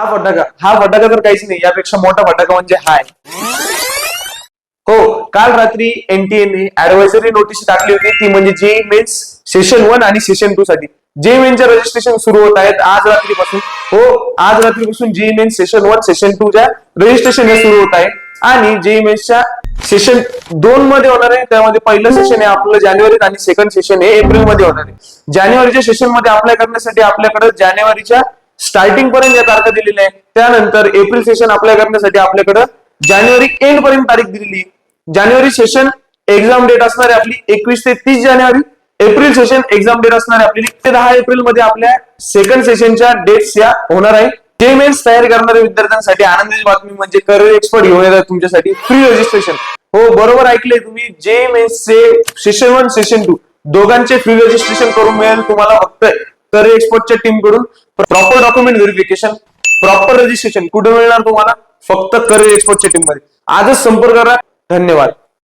हा फटाका तर काहीच नाही, यापेक्षा मोठा फटाका म्हणजे हाय. हो, काल रात्री एनटीएने ऍडवायझरी नोटीस टाकली होती, ती म्हणजे जेईई मेन्स सेशन 1 आणि सेशन 2 साठी. जेईई मेन्सचे रजिस्ट्रेशन सुरू होत आहेत आज रात्रीपासून. हो, आज रात्रीपासून जेईई मेन्स सेशन 1 सेशन 2 च्या रजिस्ट्रेशन हे सुरू होत आहे. आणि जेईई मेन्सच्या सेशन 2 मध्ये होणार आहे, त्यामध्ये पहिलं सेशन आहे आपलं जानेवारीत आणि सेकंड सेशन हे एप्रिल मध्ये होणार आहे. जानेवारीच्या सेशन मध्ये अप्लाय करण्यासाठी आपल्याकडे जानेवारीच्या स्टार्टिंग पर्यंत या तारखा दिलेल्या आहेत. त्यानंतर एप्रिल सेशन अप्लाय करण्यासाठी आपल्याकडे जानेवारी एंड पर्यंत तारीख दिलेली. जानेवारी सेशन एक्झाम डेट असणार आहे आपली 21 ते 30 जानेवारी. एप्रिल सेशन एक्झाम डेट असणार आहे आपली 1 ते 10 एप्रिल मध्ये. आपल्या सेकंड सेशनच्या डेट्स या होणार आहे. जेईई मेन्स तयारी करणाऱ्या विद्यार्थ्यांसाठी आनंदाची बातमी म्हणजे करिअर एक्सपर्ट घेऊन येतात तुमच्यासाठी फ्री रजिस्ट्रेशन. हो, बरोबर ऐकलंय तुम्ही. जेईई मेन्सचे सेशन 1 सेशन 2 दोघांचे फ्री रजिस्ट्रेशन करून मिळेल तुम्हाला फक्त करिअर एक्सपर्टच्या टीम कडून. Proper document verification, proper registration कुठे मिळणार तुम्हाला? फक्त करिअर एक्सपर्टच्या टीम मध्ये. आजच संपर्क करा. धन्यवाद.